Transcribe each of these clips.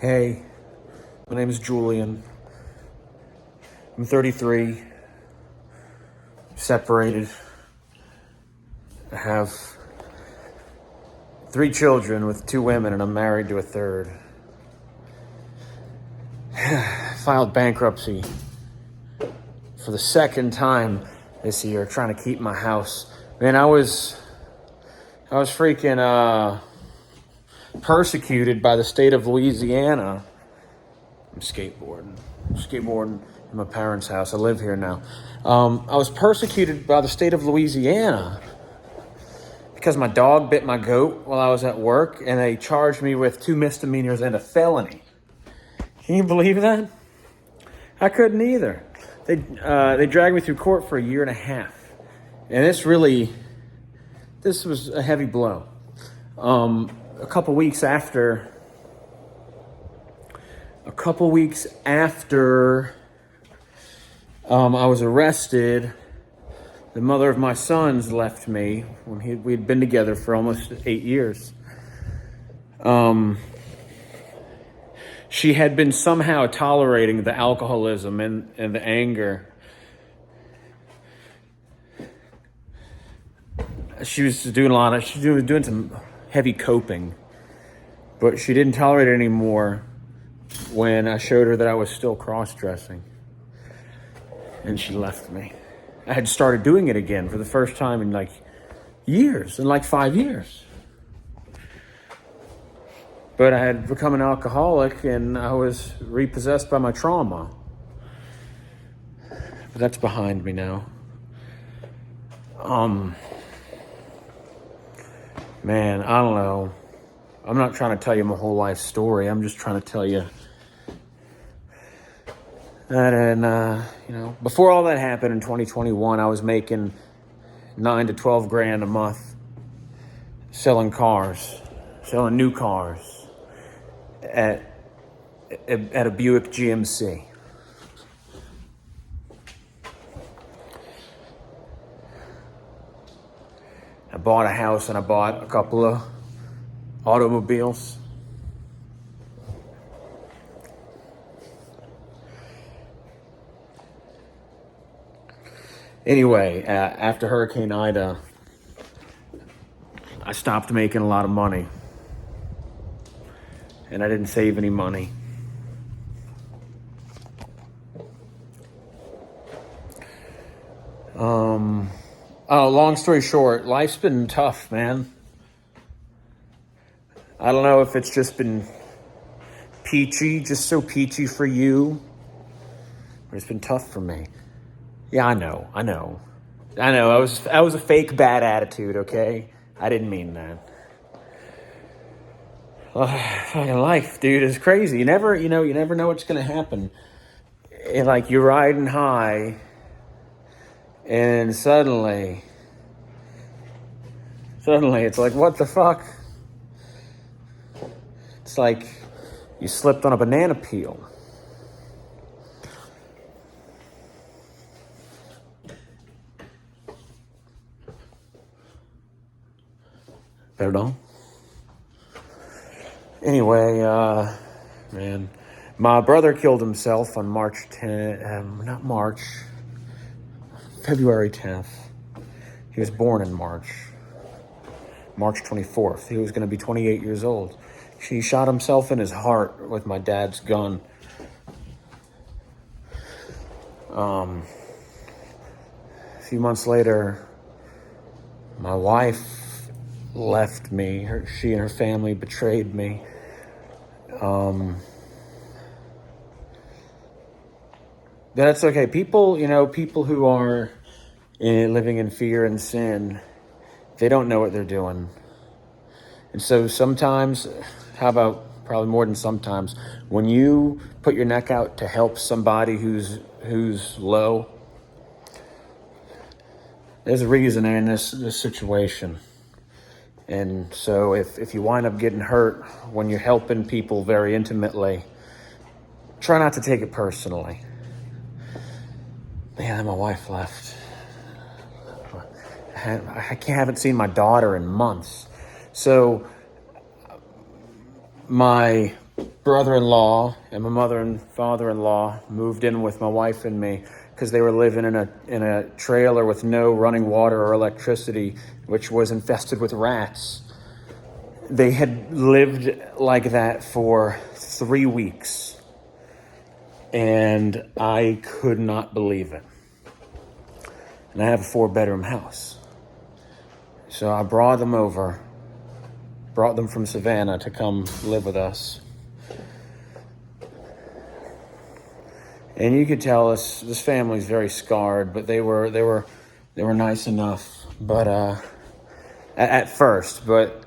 Hey, my name is Julian. I'm 33, separated. I have 3 children with 2 women, and I'm married to a third. Filed bankruptcy for the second time this year, trying to keep my house. Man, I was freaking persecuted by the state of Louisiana. I'm skateboarding in my parents' house. I live here now. I was persecuted by the state of Louisiana because my dog bit my goat while I was at work, and they charged me with 2 misdemeanors and a felony. Can you believe that? I couldn't either. They dragged me through court for a year and a half, and this was a heavy blow. A couple weeks after I was arrested, the mother of my sons left me when we'd been together for almost 8 years. She had been somehow tolerating the alcoholism and the anger. She was doing some heavy coping, but she didn't tolerate it anymore when I showed her that I was still cross-dressing, and she left me. I had started doing it again for the first time in 5 years. But I had become an alcoholic, and I was repossessed by my trauma. But that's behind me now. Man, I don't know. I'm not trying to tell you my whole life story. I'm just trying to tell you that, before all that happened in 2021, I was making $9 to $12 grand a month selling new cars at a Buick GMC. I bought a house and I bought a couple of automobiles. Anyway, after Hurricane Ida, I stopped making a lot of money. And I didn't save any money. Long story short, life's been tough, man. I don't know if it's just been just so peachy for you, but it's been tough for me. Yeah, I know. I was a fake bad attitude, okay? I didn't mean that. Fucking life, dude, is crazy. You never know what's gonna happen. And you're riding high, and suddenly it's like, what the fuck? It's like you slipped on a banana peel. Perdón? Anyway, man, my brother killed himself on February 10th. He was born in March 24th. He was going to be 28 years old. He shot himself in his heart with my dad's gun. A few months later, my wife left me. She and her family betrayed me. That's okay. People who are living in fear and sin, they don't know what they're doing. And so sometimes, probably more than sometimes, when you put your neck out to help somebody who's low, there's a reason they're in this situation. And so if you wind up getting hurt when you're helping people very intimately, try not to take it personally. Yeah, then my wife left. I haven't seen my daughter in months. So my brother-in-law and my mother and father-in-law moved in with my wife and me because they were living in a trailer with no running water or electricity, which was infested with rats. They had lived like that for 3 weeks, and I could not believe it. And I have a 4-bedroom house. So I brought them from Savannah to come live with us. And you could tell this family's very scarred, but they were nice enough. But at first, but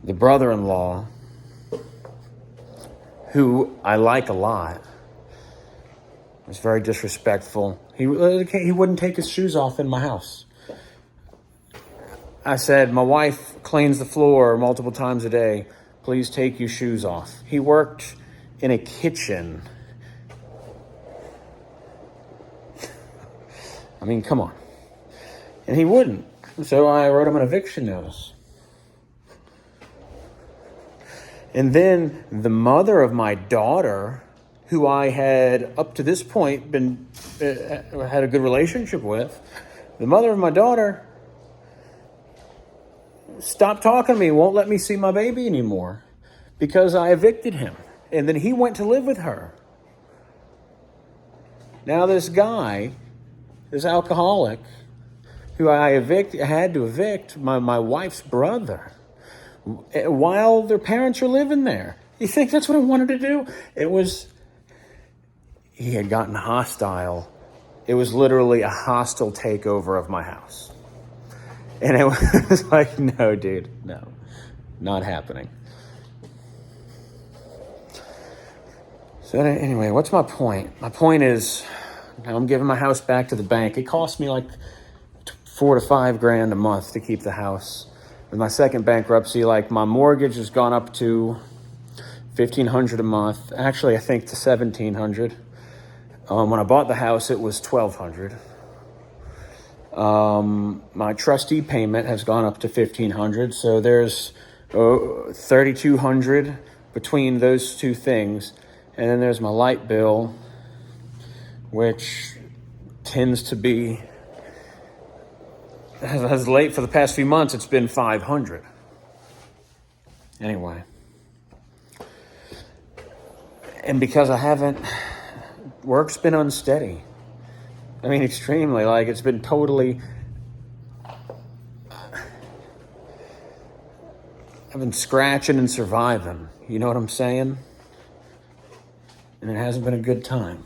the brother-in-law, who I like a lot, was very disrespectful. He wouldn't take his shoes off in my house. I said, my wife cleans the floor multiple times a day. Please take your shoes off. He worked in a kitchen. I mean, come on. And he wouldn't. So I wrote him an eviction notice. And then the mother of my daughter, who I had up to this point had a good relationship with, the mother of my daughter stopped talking to me, won't let me see my baby anymore because I evicted him. And then he went to live with her. Now this guy, this alcoholic, who I had to evict, my wife's brother, while their parents are living there. You think that's what I wanted to do? He had gotten hostile. It was literally a hostile takeover of my house. And it was like, no, dude, no, not happening. So anyway, what's my point? My point is, now I'm giving my house back to the bank. It cost me like $4,000 to $5,000 a month to keep the house. With my second bankruptcy, like my mortgage has gone up to $1,500 a month. Actually, I think to $1,700. When I bought the house, it was $1,200. My trustee payment has gone up to $1,500. So there's $3,200 between those two things. And then there's my light bill, which tends to be, as late for the past few months, it's been $500. Anyway. And because work's been unsteady. I mean, extremely. Like, it's been totally, I've been scratching and surviving. You know what I'm saying? And it hasn't been a good time.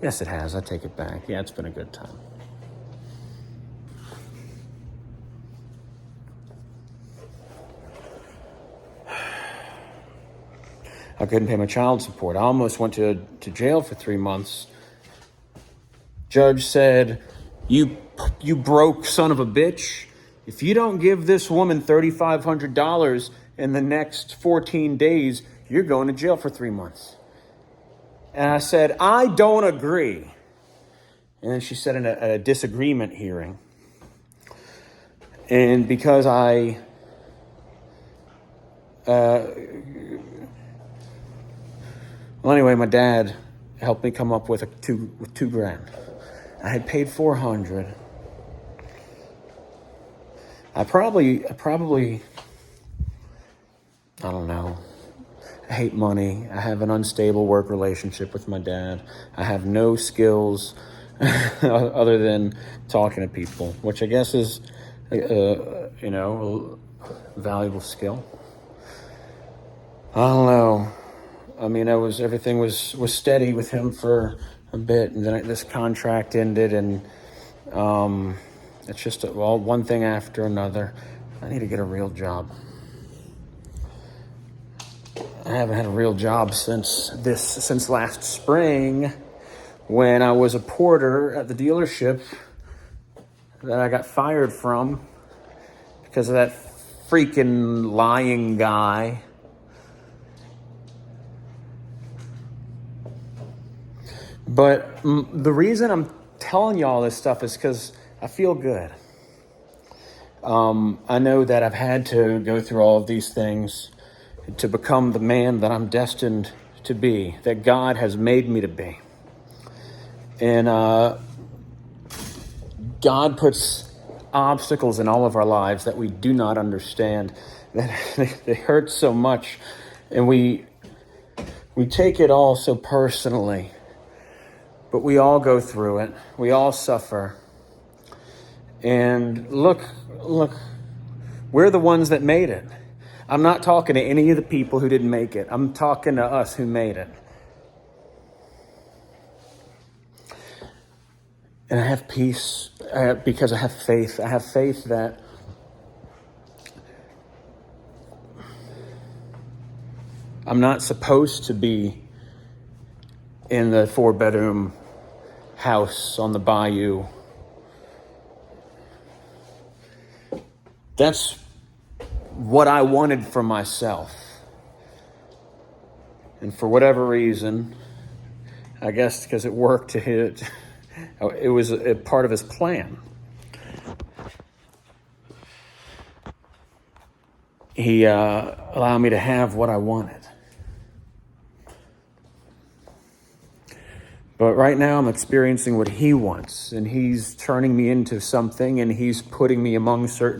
Yes, it has. I take it back. Yeah, it's been a good time. I couldn't pay my child support. I almost went to jail for 3 months. Judge said, you broke son of a bitch. If you don't give this woman $3,500 in the next 14 days, you're going to jail for 3 months. And I said, I don't agree. And then she said in a disagreement hearing. And because well, anyway, my dad helped me come up with $2,000. I had paid $400. I probably, I don't know. I hate money. I have an unstable work relationship with my dad. I have no skills other than talking to people, which I guess is, a valuable skill. I don't know. I mean, everything was steady with him for a bit, and then this contract ended, and it's just one thing after another. I need to get a real job. I haven't had a real job since last spring, when I was a porter at the dealership that I got fired from because of that freaking lying guy. But the reason I'm telling you all this stuff is because I feel good. I know that I've had to go through all of these things to become the man that I'm destined to be, that God has made me to be. And God puts obstacles in all of our lives that we do not understand, that they hurt so much, and we take it all so personally. But we all go through it. We all suffer. And look, we're the ones that made it. I'm not talking to any of the people who didn't make it. I'm talking to us who made it. And I have peace because I have faith. I have faith that I'm not supposed to be in the 4-bedroom house on the bayou. That's what I wanted for myself. And for whatever reason, I guess because it worked to hit, it was a part of his plan. He allowed me to have what I wanted. But right now I'm experiencing what he wants, and he's turning me into something, and he's putting me among certain